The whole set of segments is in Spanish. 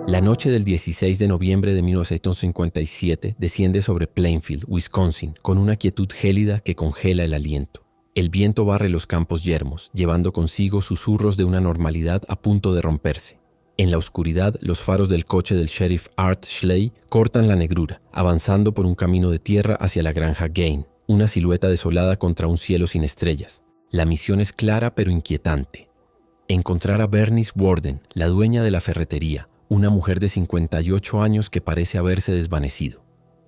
La noche del 16 de noviembre de 1957 desciende sobre Plainfield, Wisconsin, con una quietud gélida que congela el aliento. El viento barre los campos yermos, llevando consigo susurros de una normalidad a punto de romperse. En la oscuridad, los faros del coche del sheriff Art Schley cortan la negrura, avanzando por un camino de tierra hacia la granja Gain, una silueta desolada contra un cielo sin estrellas. La misión es clara pero inquietante. Encontrar a Bernice Worden, la dueña de la ferretería, una mujer de 58 años que parece haberse desvanecido.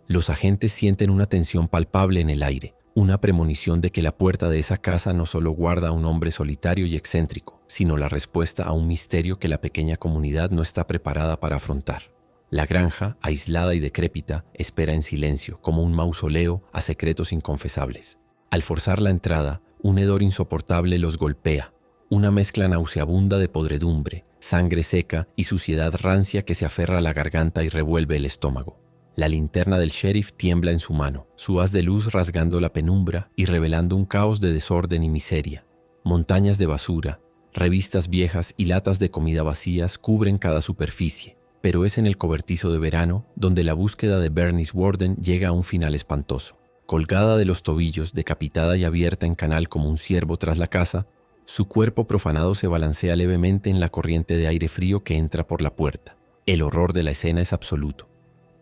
Los agentes sienten una tensión palpable en el aire, una premonición de que la puerta de esa casa no solo guarda a un hombre solitario y excéntrico, sino la respuesta a un misterio que la pequeña comunidad no está preparada para afrontar. La granja, aislada y decrépita, espera en silencio, como un mausoleo a secretos inconfesables. Al forzar la entrada, un hedor insoportable los golpea, una mezcla nauseabunda de podredumbre, sangre seca y suciedad rancia que se aferra a la garganta y revuelve el estómago. La linterna del sheriff tiembla en su mano, su haz de luz rasgando la penumbra y revelando un caos de desorden y miseria. Montañas de basura, revistas viejas y latas de comida vacías cubren cada superficie, pero es en el cobertizo de verano donde la búsqueda de Bernice Worden llega a un final espantoso. Colgada de los tobillos, decapitada y abierta en canal como un ciervo tras la casa, su cuerpo profanado se balancea levemente en la corriente de aire frío que entra por la puerta. El horror de la escena es absoluto.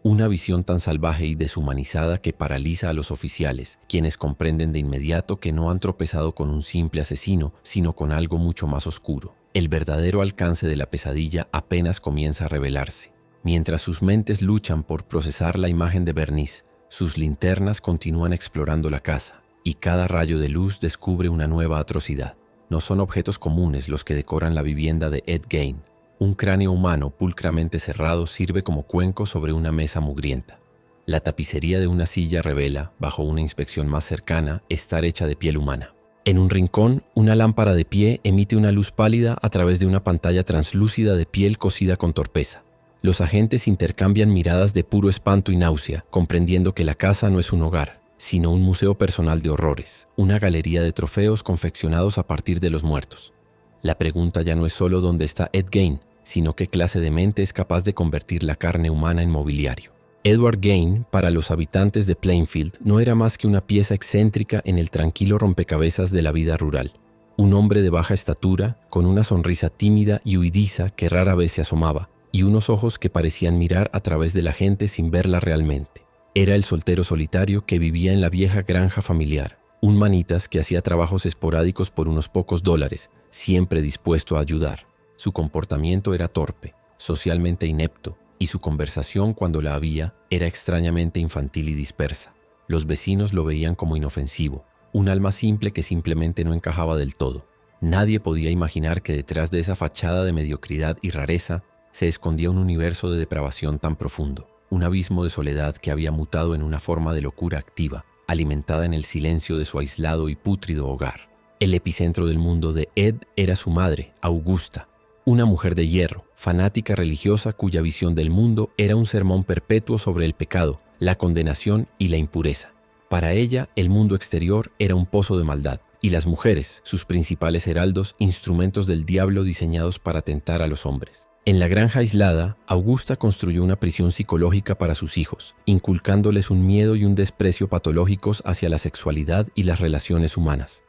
Una visión tan salvaje y deshumanizada que paraliza a los oficiales, quienes comprenden de inmediato que no han tropezado con un simple asesino, sino con algo mucho más oscuro. El verdadero alcance de la pesadilla apenas comienza a revelarse. Mientras sus mentes luchan por procesar la imagen de Bernice, sus linternas continúan explorando la casa, y cada rayo de luz descubre una nueva atrocidad. No son objetos comunes los que decoran la vivienda de Ed Gain. Un cráneo humano pulcramente cerrado sirve como cuenco sobre una mesa mugrienta. La tapicería de una silla revela, bajo una inspección más cercana, estar hecha de piel humana. En un rincón, una lámpara de pie emite una luz pálida a través de una pantalla translúcida de piel cocida con torpeza. Los agentes intercambian miradas de puro espanto y náusea, comprendiendo que la casa no es un hogar, sino un museo personal de horrores, una galería de trofeos confeccionados a partir de los muertos. La pregunta ya no es solo dónde está Ed Gain, sino qué clase de mente es capaz de convertir la carne humana en mobiliario. Edward Gain, para los habitantes de Plainfield, no era más que una pieza excéntrica en el tranquilo rompecabezas de la vida rural. Un hombre de baja estatura, con una sonrisa tímida y huidiza que rara vez se asomaba, y unos ojos que parecían mirar a través de la gente sin verla realmente. Era el soltero solitario que vivía en la vieja granja familiar, un manitas que hacía trabajos esporádicos por unos pocos dólares, siempre dispuesto a ayudar. Su comportamiento era torpe, socialmente inepto, y su conversación, cuando la había, era extrañamente infantil y dispersa. Los vecinos lo veían como inofensivo, un alma simple que simplemente no encajaba del todo. Nadie podía imaginar que detrás de esa fachada de mediocridad y rareza se escondía un universo de depravación tan profundo, un abismo de soledad que había mutado en una forma de locura activa, alimentada en el silencio de su aislado y pútrido hogar. El epicentro del mundo de Ed era su madre, Augusta, una mujer de hierro, fanática religiosa cuya visión del mundo era un sermón perpetuo sobre el pecado, la condenación y la impureza. Para ella, el mundo exterior era un pozo de maldad, y las mujeres, sus principales heraldos, instrumentos del diablo diseñados para tentar a los hombres. En la granja aislada, Augusta construyó una prisión psicológica para sus hijos, inculcándoles un miedo y un desprecio patológicos hacia la sexualidad y las relaciones humanas.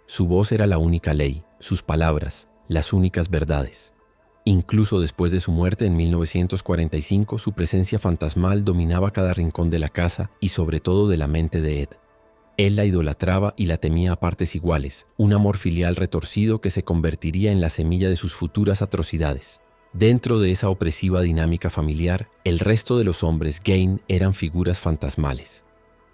Su voz era la única ley, sus palabras, las únicas verdades. Incluso después de su muerte en 1945, su presencia fantasmal dominaba cada rincón de la casa y sobre todo de la mente de Ed. Él la idolatraba y la temía a partes iguales, un amor filial retorcido que se convertiría en la semilla de sus futuras atrocidades. Dentro de esa opresiva dinámica familiar, el resto de los hombres Gain eran figuras fantasmales.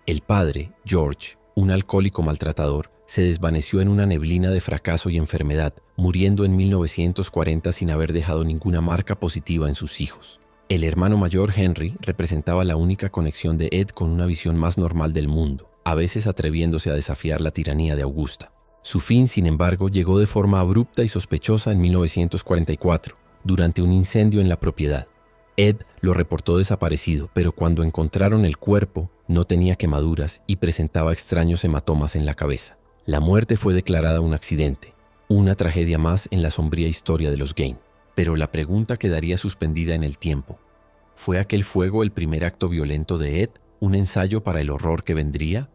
El padre, George, un alcohólico maltratador, se desvaneció en una neblina de fracaso y enfermedad, muriendo en 1940 sin haber dejado ninguna marca positiva en sus hijos. El hermano mayor, Henry, representaba la única conexión de Ed con una visión más normal del mundo, a veces atreviéndose a desafiar la tiranía de Augusta. Su fin, sin embargo, llegó de forma abrupta y sospechosa en 1944, durante un incendio en la propiedad. Ed lo reportó desaparecido, pero cuando encontraron el cuerpo, no tenía quemaduras y presentaba extraños hematomas en la cabeza. La muerte fue declarada un accidente, una tragedia más en la sombría historia de los Gain. Pero la pregunta quedaría suspendida en el tiempo. ¿Fue aquel fuego el primer acto violento de Ed, un ensayo para el horror que vendría?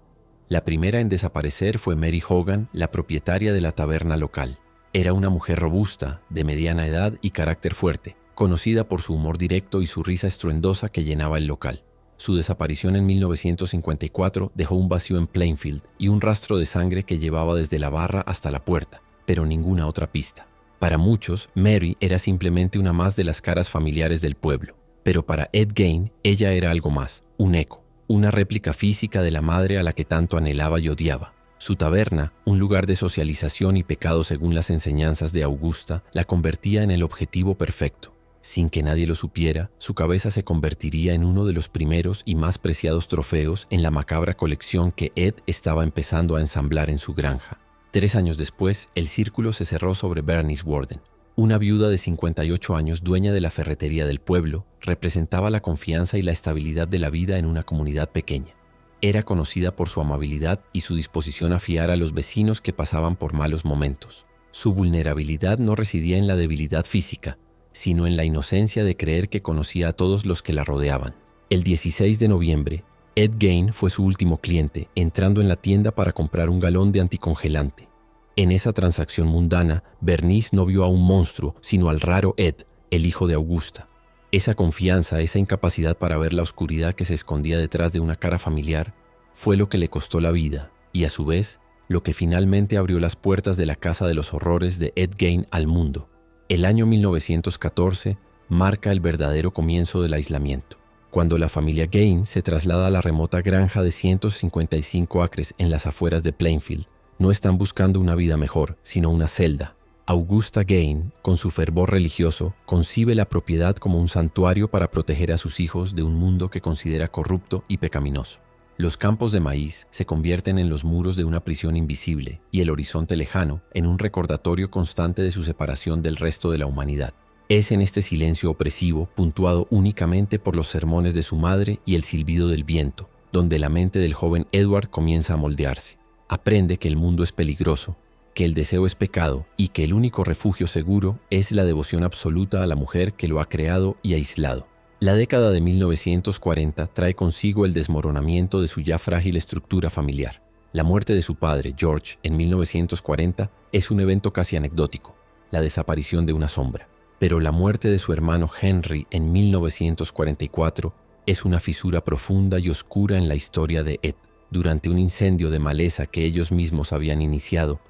La primera en desaparecer fue Mary Hogan, la propietaria de la taberna local. Era una mujer robusta, de mediana edad y carácter fuerte, conocida por su humor directo y su risa estruendosa que llenaba el local. Su desaparición en 1954 dejó un vacío en Plainfield y un rastro de sangre que llevaba desde la barra hasta la puerta, pero ninguna otra pista. Para muchos, Mary era simplemente una más de las caras familiares del pueblo, pero para Ed Gein, ella era algo más, un eco, una réplica física de la madre a la que tanto anhelaba y odiaba. Su taberna, un lugar de socialización y pecado según las enseñanzas de Augusta, la convertía en el objetivo perfecto. Sin que nadie lo supiera, su cabeza se convertiría en uno de los primeros y más preciados trofeos en la macabra colección que Ed estaba empezando a ensamblar en su granja. 3 años después, el círculo se cerró sobre Bernice Worden. Una viuda de 58 años, dueña de la ferretería del pueblo, representaba la confianza y la estabilidad de la vida en una comunidad pequeña. Era conocida por su amabilidad y su disposición a fiar a los vecinos que pasaban por malos momentos. Su vulnerabilidad no residía en la debilidad física, sino en la inocencia de creer que conocía a todos los que la rodeaban. El 16 de noviembre, Ed Gein fue su último cliente, entrando en la tienda para comprar un galón de anticongelante. En esa transacción mundana, Bernice no vio a un monstruo, sino al raro Ed, el hijo de Augusta. Esa confianza, esa incapacidad para ver la oscuridad que se escondía detrás de una cara familiar, fue lo que le costó la vida, y a su vez, lo que finalmente abrió las puertas de la casa de los horrores de Ed Gein al mundo. El año 1914 marca el verdadero comienzo del aislamiento, cuando la familia Gein se traslada a la remota granja de 155 acres en las afueras de Plainfield. No están buscando una vida mejor, sino una celda. Augusta Gein, con su fervor religioso, concibe la propiedad como un santuario para proteger a sus hijos de un mundo que considera corrupto y pecaminoso. Los campos de maíz se convierten en los muros de una prisión invisible y el horizonte lejano en un recordatorio constante de su separación del resto de la humanidad. Es en este silencio opresivo, puntuado únicamente por los sermones de su madre y el silbido del viento, donde la mente del joven Edward comienza a moldearse. Aprende que el mundo es peligroso, que el deseo es pecado y que el único refugio seguro es la devoción absoluta a la mujer que lo ha creado y aislado. La década de 1940 trae consigo el desmoronamiento de su ya frágil estructura familiar. La muerte de su padre, George, en 1940 es un evento casi anecdótico, la desaparición de una sombra. Pero la muerte de su hermano Henry en 1944 es una fisura profunda y oscura en la historia de Ed. Durante un incendio de maleza que ellos mismos habían iniciado,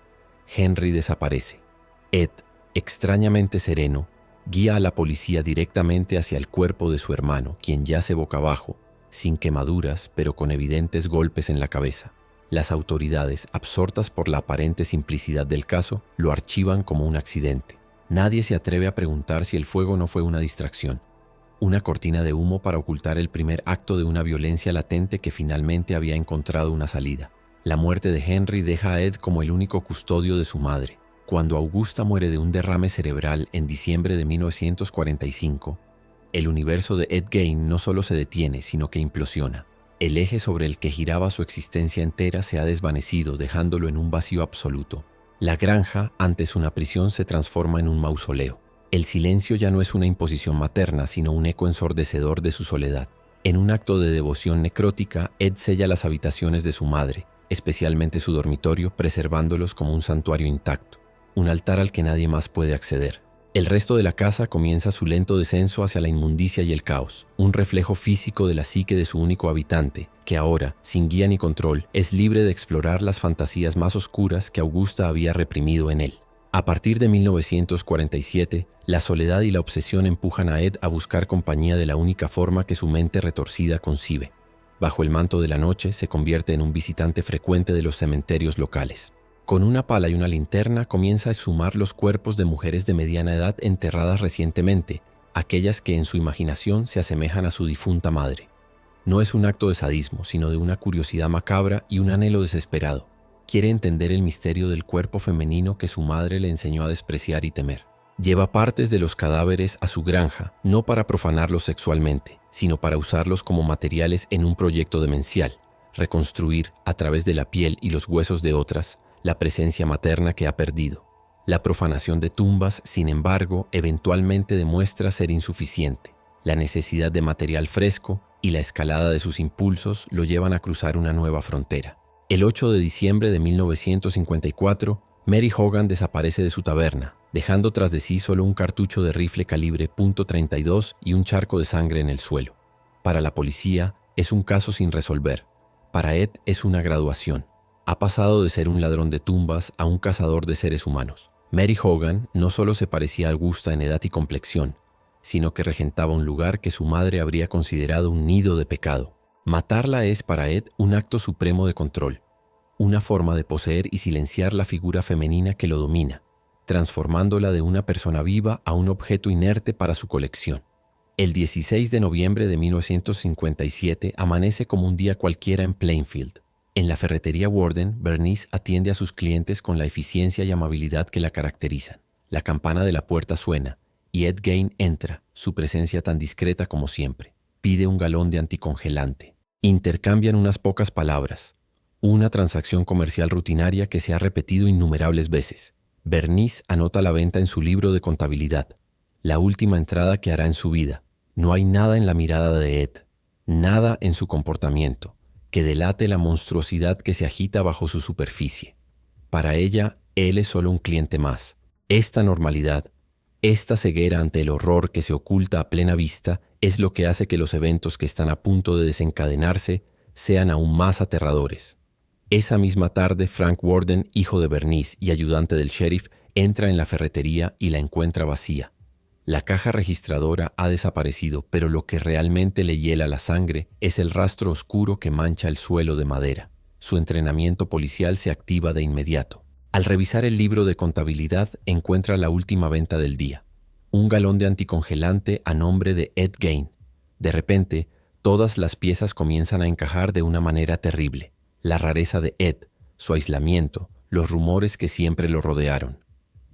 Henry desaparece. Ed, extrañamente sereno, guía a la policía directamente hacia el cuerpo de su hermano, quien yace boca abajo, sin quemaduras, pero con evidentes golpes en la cabeza. Las autoridades, absortas por la aparente simplicidad del caso, lo archivan como un accidente. Nadie se atreve a preguntar si el fuego no fue una distracción, una cortina de humo para ocultar el primer acto de una violencia latente que finalmente había encontrado una salida. La muerte de Henry deja a Ed como el único custodio de su madre. Cuando Augusta muere de un derrame cerebral en diciembre de 1945, el universo de Ed Gein no solo se detiene, sino que implosiona. El eje sobre el que giraba su existencia entera se ha desvanecido, dejándolo en un vacío absoluto. La granja, antes una prisión, se transforma en un mausoleo. El silencio ya no es una imposición materna, sino un eco ensordecedor de su soledad. En un acto de devoción necrótica, Ed sella las habitaciones de su madre, especialmente su dormitorio, preservándolos como un santuario intacto, un altar al que nadie más puede acceder. El resto de la casa comienza su lento descenso hacia la inmundicia y el caos, un reflejo físico de la psique de su único habitante, que ahora, sin guía ni control, es libre de explorar las fantasías más oscuras que Augusta había reprimido en él. A partir de 1947, la soledad y la obsesión empujan a Ed a buscar compañía de la única forma que su mente retorcida concibe. Bajo el manto de la noche, se convierte en un visitante frecuente de los cementerios locales. Con una pala y una linterna comienza a exhumar los cuerpos de mujeres de mediana edad enterradas recientemente, aquellas que en su imaginación se asemejan a su difunta madre. No es un acto de sadismo, sino de una curiosidad macabra y un anhelo desesperado. Quiere entender el misterio del cuerpo femenino que su madre le enseñó a despreciar y temer. Lleva partes de los cadáveres a su granja, no para profanarlos sexualmente, sino para usarlos como materiales en un proyecto demencial, reconstruir, a través de la piel y los huesos de otras, la presencia materna que ha perdido. La profanación de tumbas, sin embargo, eventualmente demuestra ser insuficiente. La necesidad de material fresco y la escalada de sus impulsos lo llevan a cruzar una nueva frontera. El 8 de diciembre de 1954, Mary Hogan desaparece de su taberna, dejando tras de sí solo un cartucho de rifle calibre .32 y un charco de sangre en el suelo. Para la policía, es un caso sin resolver. Para Ed es una graduación. Ha pasado de ser un ladrón de tumbas a un cazador de seres humanos. Mary Hogan no solo se parecía a Augusta en edad y complexión, sino que regentaba un lugar que su madre habría considerado un nido de pecado. Matarla es para Ed un acto supremo de control, una forma de poseer y silenciar la figura femenina que lo domina, transformándola de una persona viva a un objeto inerte para su colección. El 16 de noviembre de 1957 amanece como un día cualquiera en Plainfield. En la ferretería Warden, Bernice atiende a sus clientes con la eficiencia y amabilidad que la caracterizan. La campana de la puerta suena y Ed Gein entra, su presencia tan discreta como siempre. Pide un galón de anticongelante. Intercambian unas pocas palabras. Una transacción comercial rutinaria que se ha repetido innumerables veces. Bernice anota la venta en su libro de contabilidad, la última entrada que hará en su vida. No hay nada en la mirada de Ed, nada en su comportamiento, que delate la monstruosidad que se agita bajo su superficie. Para ella, él es solo un cliente más. Esta normalidad, esta ceguera ante el horror que se oculta a plena vista, es lo que hace que los eventos que están a punto de desencadenarse sean aún más aterradores. Esa misma tarde, Frank Warden, hijo de Bernice y ayudante del sheriff, entra en la ferretería y la encuentra vacía. La caja registradora ha desaparecido, pero lo que realmente le hiela la sangre es el rastro oscuro que mancha el suelo de madera. Su entrenamiento policial se activa de inmediato. Al revisar el libro de contabilidad, encuentra la última venta del día: un galón de anticongelante a nombre de Ed Gein. De repente, todas las piezas comienzan a encajar de una manera terrible. La rareza de Ed, su aislamiento, los rumores que siempre lo rodearon.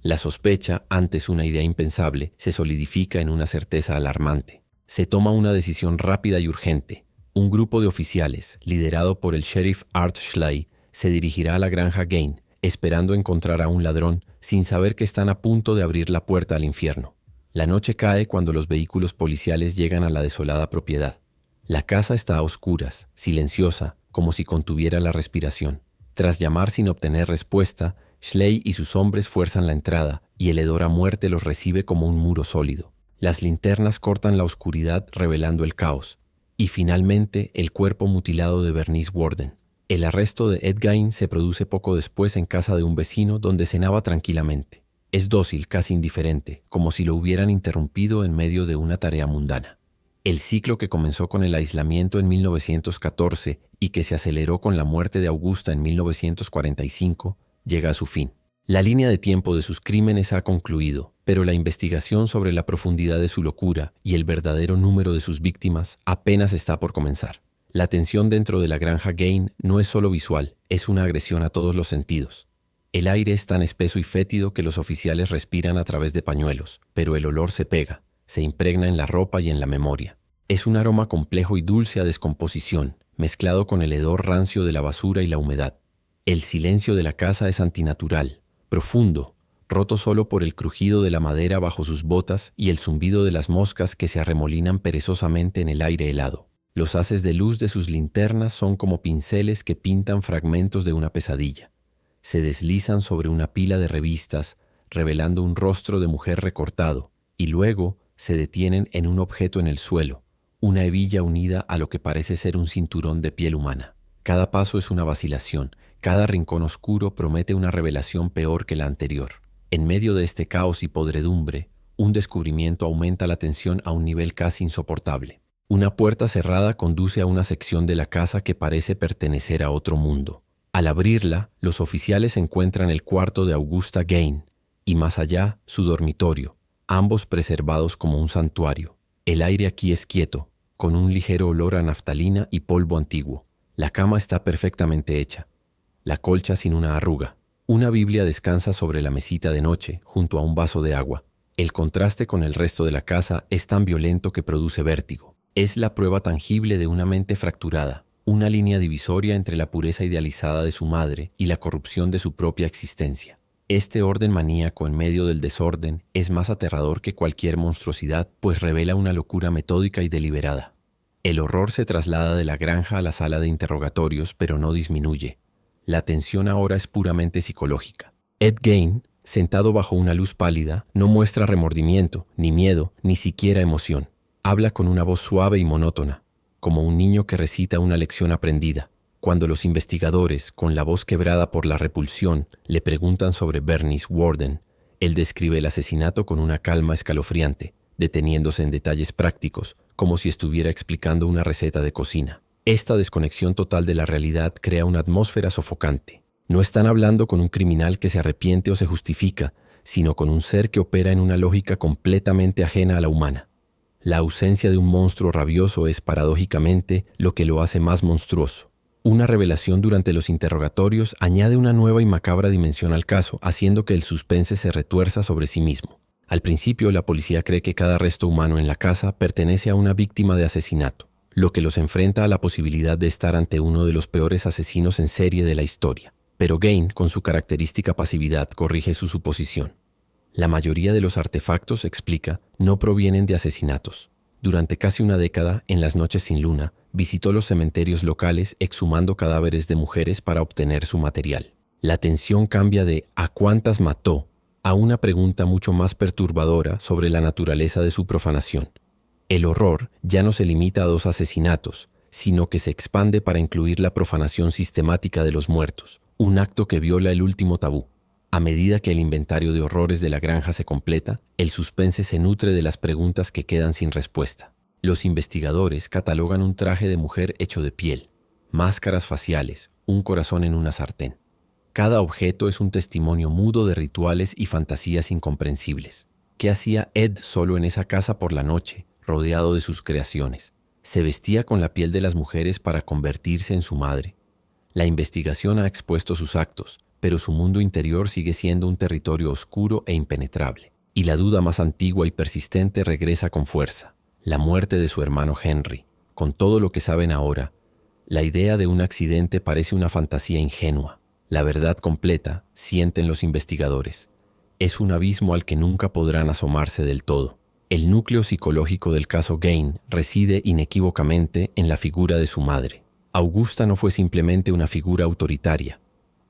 La sospecha, antes una idea impensable, se solidifica en una certeza alarmante. Se toma una decisión rápida y urgente. Un grupo de oficiales, liderado por el sheriff Art Schley, se dirigirá a la granja Gein, esperando encontrar a un ladrón, sin saber que están a punto de abrir la puerta al infierno. La noche cae cuando los vehículos policiales llegan a la desolada propiedad. La casa está a oscuras, silenciosa, como si contuviera la respiración. Tras llamar sin obtener respuesta, Schley y sus hombres fuerzan la entrada y el hedor a muerte los recibe como un muro sólido. Las linternas cortan la oscuridad revelando el caos. Y finalmente el cuerpo mutilado de Bernice Warden. El arresto de Ed Gein se produce poco después en casa de un vecino donde cenaba tranquilamente. Es dócil, casi indiferente, como si lo hubieran interrumpido en medio de una tarea mundana. El ciclo que comenzó con el aislamiento en 1914 y que se aceleró con la muerte de Augusta en 1945 llega a su fin. La línea de tiempo de sus crímenes ha concluido, pero la investigación sobre la profundidad de su locura y el verdadero número de sus víctimas apenas está por comenzar. La tensión dentro de la granja Gein no es solo visual, es una agresión a todos los sentidos. El aire es tan espeso y fétido que los oficiales respiran a través de pañuelos, pero el olor se pega, se impregna en la ropa y en la memoria. Es un aroma complejo y dulce a descomposición, mezclado con el hedor rancio de la basura y la humedad. El silencio de la casa es antinatural, profundo, roto solo por el crujido de la madera bajo sus botas y el zumbido de las moscas que se arremolinan perezosamente en el aire helado. Los haces de luz de sus linternas son como pinceles que pintan fragmentos de una pesadilla. Se deslizan sobre una pila de revistas, revelando un rostro de mujer recortado, y luego se detienen en un objeto en el suelo, una hebilla unida a lo que parece ser un cinturón de piel humana. Cada paso es una vacilación, cada rincón oscuro promete una revelación peor que la anterior. En medio de este caos y podredumbre, un descubrimiento aumenta la tensión a un nivel casi insoportable. Una puerta cerrada conduce a una sección de la casa que parece pertenecer a otro mundo. Al abrirla, los oficiales encuentran el cuarto de Augusta Gein y más allá su dormitorio, ambos preservados como un santuario. El aire aquí es quieto, con un ligero olor a naftalina y polvo antiguo. La cama está perfectamente hecha, la colcha sin una arruga. Una Biblia descansa sobre la mesita de noche, junto a un vaso de agua. El contraste con el resto de la casa es tan violento que produce vértigo. Es la prueba tangible de una mente fracturada, una línea divisoria entre la pureza idealizada de su madre y la corrupción de su propia existencia. Este orden maníaco en medio del desorden es más aterrador que cualquier monstruosidad, pues revela una locura metódica y deliberada. El horror se traslada de la granja a la sala de interrogatorios, pero no disminuye. La tensión ahora es puramente psicológica. Ed Gein, sentado bajo una luz pálida, no muestra remordimiento, ni miedo, ni siquiera emoción. Habla con una voz suave y monótona, como un niño que recita una lección aprendida. Cuando los investigadores, con la voz quebrada por la repulsión, le preguntan sobre Bernice Worden, él describe el asesinato con una calma escalofriante, deteniéndose en detalles prácticos, como si estuviera explicando una receta de cocina. Esta desconexión total de la realidad crea una atmósfera sofocante. No están hablando con un criminal que se arrepiente o se justifica, sino con un ser que opera en una lógica completamente ajena a la humana. La ausencia de un monstruo rabioso es, paradójicamente, lo que lo hace más monstruoso. Una revelación durante los interrogatorios añade una nueva y macabra dimensión al caso, haciendo que el suspense se retuerza sobre sí mismo. Al principio, la policía cree que cada resto humano en la casa pertenece a una víctima de asesinato, lo que los enfrenta a la posibilidad de estar ante uno de los peores asesinos en serie de la historia. Pero Gein, con su característica pasividad, corrige su suposición. La mayoría de los artefactos, explica, no provienen de asesinatos. Durante casi una década, en las noches sin luna, visitó los cementerios locales exhumando cadáveres de mujeres para obtener su material. La tensión cambia de ¿a cuántas mató? A una pregunta mucho más perturbadora sobre la naturaleza de su profanación. El horror ya no se limita a 2 asesinatos, sino que se expande para incluir la profanación sistemática de los muertos, un acto que viola el último tabú. A medida que el inventario de horrores de la granja se completa, el suspense se nutre de las preguntas que quedan sin respuesta. Los investigadores catalogan un traje de mujer hecho de piel, máscaras faciales, un corazón en una sartén. Cada objeto es un testimonio mudo de rituales y fantasías incomprensibles. ¿Qué hacía Ed solo en esa casa por la noche, rodeado de sus creaciones? Se vestía con la piel de las mujeres para convertirse en su madre. La investigación ha expuesto sus actos, pero su mundo interior sigue siendo un territorio oscuro e impenetrable. Y la duda más antigua y persistente regresa con fuerza: la muerte de su hermano Henry. Con todo lo que saben ahora, la idea de un accidente parece una fantasía ingenua. La verdad completa, sienten los investigadores, es un abismo al que nunca podrán asomarse del todo. El núcleo psicológico del caso Gein reside inequívocamente en la figura de su madre. Augusta no fue simplemente una figura autoritaria,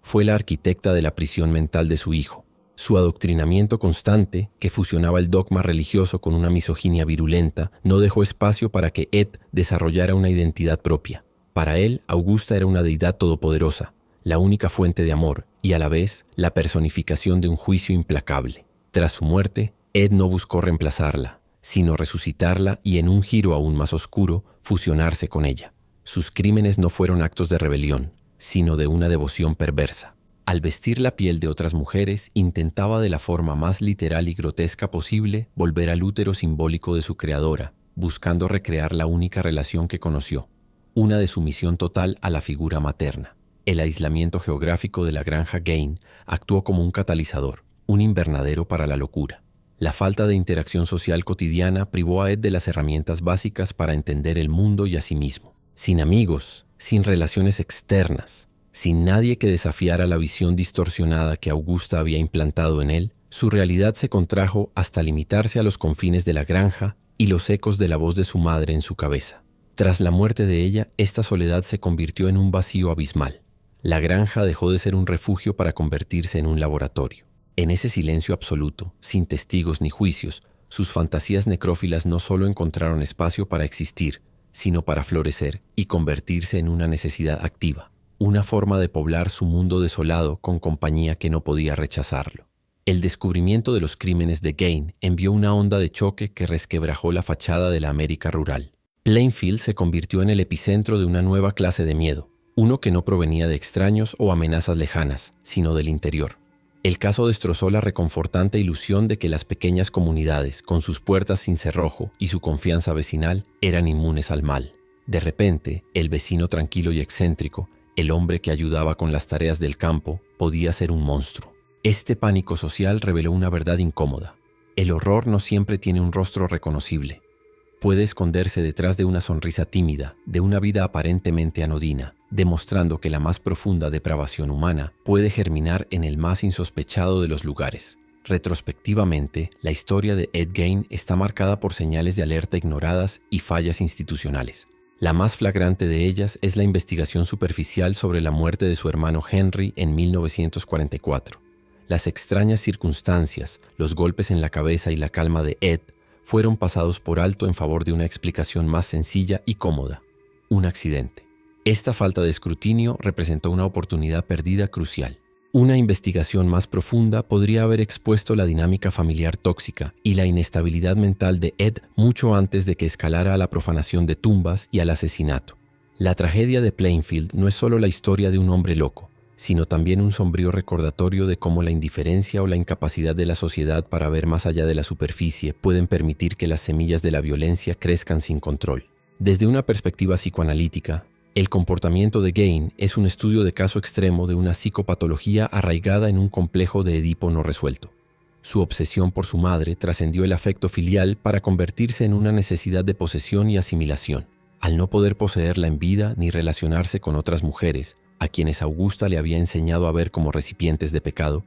fue la arquitecta de la prisión mental de su hijo. Su adoctrinamiento constante, que fusionaba el dogma religioso con una misoginia virulenta, no dejó espacio para que Ed desarrollara una identidad propia. Para él, Augusta era una deidad todopoderosa, la única fuente de amor y a la vez la personificación de un juicio implacable. Tras su muerte, Ed no buscó reemplazarla, sino resucitarla y, en un giro aún más oscuro, fusionarse con ella. Sus crímenes no fueron actos de rebelión, sino de una devoción perversa. Al vestir la piel de otras mujeres, intentaba de la forma más literal y grotesca posible volver al útero simbólico de su creadora, buscando recrear la única relación que conoció, una de sumisión total a la figura materna. El aislamiento geográfico de la granja Gein actuó como un catalizador, un invernadero para la locura. La falta de interacción social cotidiana privó a Ed de las herramientas básicas para entender el mundo y a sí mismo. Sin amigos, sin relaciones externas, sin nadie que desafiara la visión distorsionada que Augusta había implantado en él, su realidad se contrajo hasta limitarse a los confines de la granja y los ecos de la voz de su madre en su cabeza. Tras la muerte de ella, esta soledad se convirtió en un vacío abismal. La granja dejó de ser un refugio para convertirse en un laboratorio. En ese silencio absoluto, sin testigos ni juicios, sus fantasías necrófilas no solo encontraron espacio para existir, sino para florecer y convertirse en una necesidad activa, una forma de poblar su mundo desolado con compañía que no podía rechazarlo. El descubrimiento de los crímenes de Gein envió una onda de choque que resquebrajó la fachada de la América rural. Plainfield se convirtió en el epicentro de una nueva clase de miedo, uno que no provenía de extraños o amenazas lejanas, sino del interior. El caso destrozó la reconfortante ilusión de que las pequeñas comunidades, con sus puertas sin cerrojo y su confianza vecinal, eran inmunes al mal. De repente, el vecino tranquilo y excéntrico, el hombre que ayudaba con las tareas del campo, podía ser un monstruo. Este pánico social reveló una verdad incómoda. El horror no siempre tiene un rostro reconocible. Puede esconderse detrás de una sonrisa tímida, de una vida aparentemente anodina, demostrando que la más profunda depravación humana puede germinar en el más insospechado de los lugares. Retrospectivamente, la historia de Ed Gein está marcada por señales de alerta ignoradas y fallas institucionales. La más flagrante de ellas es la investigación superficial sobre la muerte de su hermano Henry en 1944. Las extrañas circunstancias, los golpes en la cabeza y la calma de Ed fueron pasados por alto en favor de una explicación más sencilla y cómoda: un accidente. Esta falta de escrutinio representó una oportunidad perdida crucial. Una investigación más profunda podría haber expuesto la dinámica familiar tóxica y la inestabilidad mental de Ed mucho antes de que escalara a la profanación de tumbas y al asesinato. La tragedia de Plainfield no es solo la historia de un hombre loco, sino también un sombrío recordatorio de cómo la indiferencia o la incapacidad de la sociedad para ver más allá de la superficie pueden permitir que las semillas de la violencia crezcan sin control. Desde una perspectiva psicoanalítica, el comportamiento de Gein es un estudio de caso extremo de una psicopatología arraigada en un complejo de Edipo no resuelto. Su obsesión por su madre trascendió el afecto filial para convertirse en una necesidad de posesión y asimilación. Al no poder poseerla en vida ni relacionarse con otras mujeres, a quienes Augusta le había enseñado a ver como recipientes de pecado,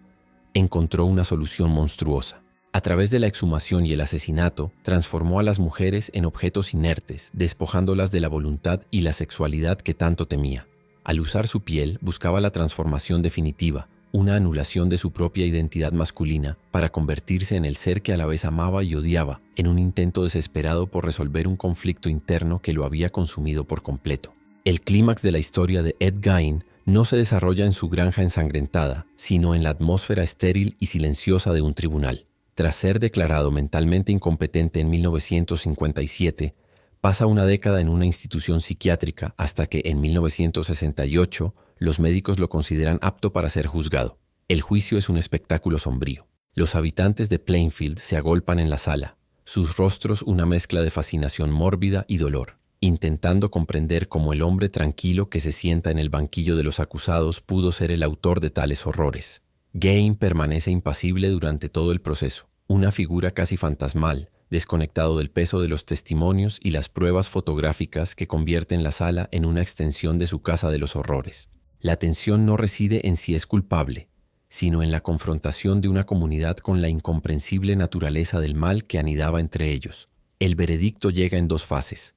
encontró una solución monstruosa. A través de la exhumación y el asesinato, transformó a las mujeres en objetos inertes, despojándolas de la voluntad y la sexualidad que tanto temía. Al usar su piel, buscaba la transformación definitiva, una anulación de su propia identidad masculina, para convertirse en el ser que a la vez amaba y odiaba, en un intento desesperado por resolver un conflicto interno que lo había consumido por completo. El clímax de la historia de Ed Gein no se desarrolla en su granja ensangrentada, sino en la atmósfera estéril y silenciosa de un tribunal. Tras ser declarado mentalmente incompetente en 1957, pasa una década en una institución psiquiátrica hasta que en 1968 los médicos lo consideran apto para ser juzgado. El juicio es un espectáculo sombrío. Los habitantes de Plainfield se agolpan en la sala, sus rostros una mezcla de fascinación mórbida y dolor, intentando comprender cómo el hombre tranquilo que se sienta en el banquillo de los acusados pudo ser el autor de tales horrores. Gein permanece impasible durante todo el proceso, una figura casi fantasmal, desconectado del peso de los testimonios y las pruebas fotográficas que convierten la sala en una extensión de su casa de los horrores. La tensión no reside en si es culpable, sino en la confrontación de una comunidad con la incomprensible naturaleza del mal que anidaba entre ellos. El veredicto llega en dos fases,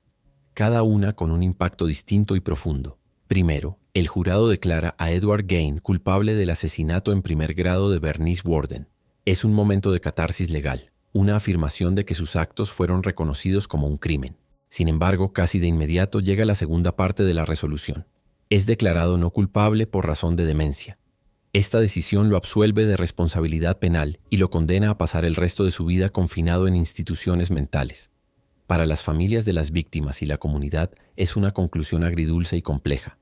cada una con un impacto distinto y profundo. Primero, el jurado declara a Edward Gein culpable del asesinato en primer grado de Bernice Worden. Es un momento de catarsis legal, una afirmación de que sus actos fueron reconocidos como un crimen. Sin embargo, casi de inmediato llega la segunda parte de la resolución. Es declarado no culpable por razón de demencia. Esta decisión lo absuelve de responsabilidad penal y lo condena a pasar el resto de su vida confinado en instituciones mentales. Para las familias de las víctimas y la comunidad es una conclusión agridulce y compleja.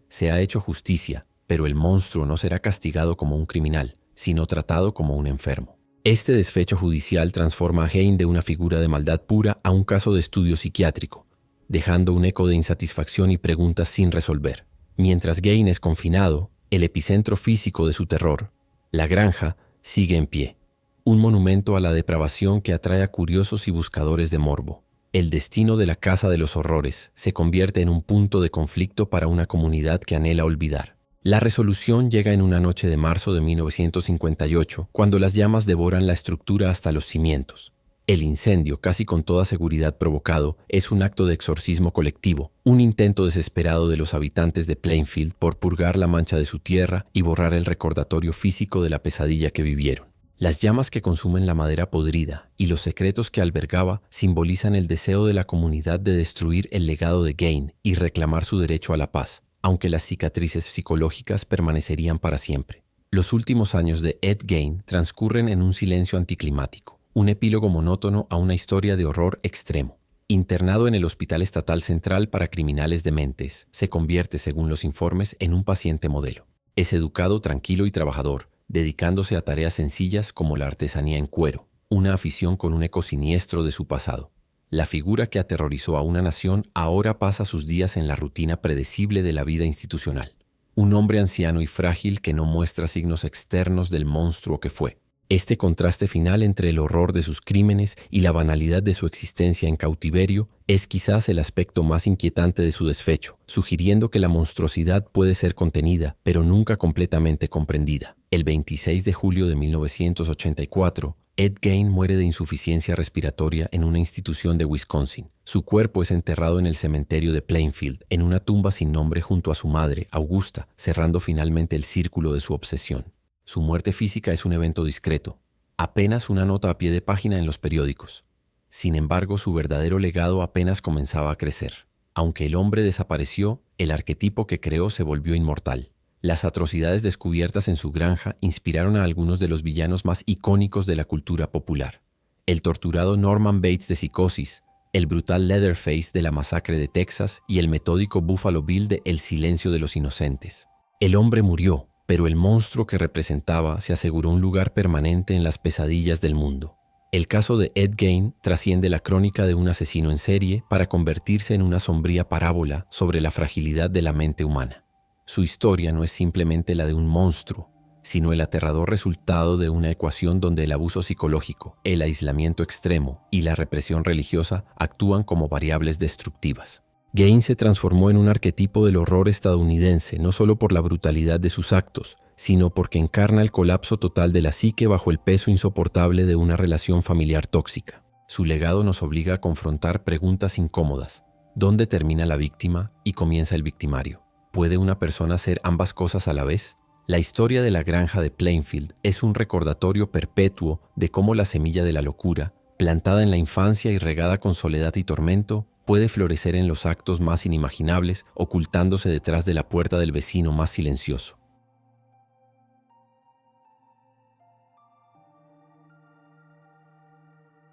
Se ha hecho justicia, pero el monstruo no será castigado como un criminal, sino tratado como un enfermo. Este desfecho judicial transforma a Gein de una figura de maldad pura a un caso de estudio psiquiátrico, dejando un eco de insatisfacción y preguntas sin resolver. Mientras Gein es confinado, el epicentro físico de su terror, la granja, sigue en pie. Un monumento a la depravación que atrae a curiosos y buscadores de morbo. El destino de la Casa de los Horrores se convierte en un punto de conflicto para una comunidad que anhela olvidar. La resolución llega en una noche de marzo de 1958, cuando las llamas devoran la estructura hasta los cimientos. El incendio, casi con toda seguridad provocado, es un acto de exorcismo colectivo, un intento desesperado de los habitantes de Plainfield por purgar la mancha de su tierra y borrar el recordatorio físico de la pesadilla que vivieron. Las llamas que consumen la madera podrida y los secretos que albergaba simbolizan el deseo de la comunidad de destruir el legado de Gein y reclamar su derecho a la paz, aunque las cicatrices psicológicas permanecerían para siempre. Los últimos años de Ed Gein transcurren en un silencio anticlimático, un epílogo monótono a una historia de horror extremo. Internado en el Hospital Estatal Central para Criminales Dementes, se convierte, según los informes, en un paciente modelo. Es educado, tranquilo y trabajador, dedicándose a tareas sencillas como la artesanía en cuero, una afición con un eco siniestro de su pasado. La figura que aterrorizó a una nación ahora pasa sus días en la rutina predecible de la vida institucional. Un hombre anciano y frágil que no muestra signos externos del monstruo que fue. Este contraste final entre el horror de sus crímenes y la banalidad de su existencia en cautiverio es quizás el aspecto más inquietante de su desfecho, sugiriendo que la monstruosidad puede ser contenida, pero nunca completamente comprendida. El 26 de julio de 1984, Ed Gein muere de insuficiencia respiratoria en una institución de Wisconsin. Su cuerpo es enterrado en el cementerio de Plainfield, en una tumba sin nombre junto a su madre, Augusta, cerrando finalmente el círculo de su obsesión. Su muerte física es un evento discreto, apenas una nota a pie de página en los periódicos. Sin embargo, su verdadero legado apenas comenzaba a crecer. Aunque el hombre desapareció, el arquetipo que creó se volvió inmortal. Las atrocidades descubiertas en su granja inspiraron a algunos de los villanos más icónicos de la cultura popular. El torturado Norman Bates de Psicosis, el brutal Leatherface de la masacre de Texas y el metódico Buffalo Bill de El silencio de los inocentes. El hombre murió, pero el monstruo que representaba se aseguró un lugar permanente en las pesadillas del mundo. El caso de Ed Gein trasciende la crónica de un asesino en serie para convertirse en una sombría parábola sobre la fragilidad de la mente humana. Su historia no es simplemente la de un monstruo, sino el aterrador resultado de una ecuación donde el abuso psicológico, el aislamiento extremo y la represión religiosa actúan como variables destructivas. Gein se transformó en un arquetipo del horror estadounidense no solo por la brutalidad de sus actos, sino porque encarna el colapso total de la psique bajo el peso insoportable de una relación familiar tóxica. Su legado nos obliga a confrontar preguntas incómodas. ¿Dónde termina la víctima y comienza el victimario? ¿Puede una persona hacer ambas cosas a la vez? La historia de la granja de Plainfield es un recordatorio perpetuo de cómo la semilla de la locura, plantada en la infancia y regada con soledad y tormento, puede florecer en los actos más inimaginables, ocultándose detrás de la puerta del vecino más silencioso.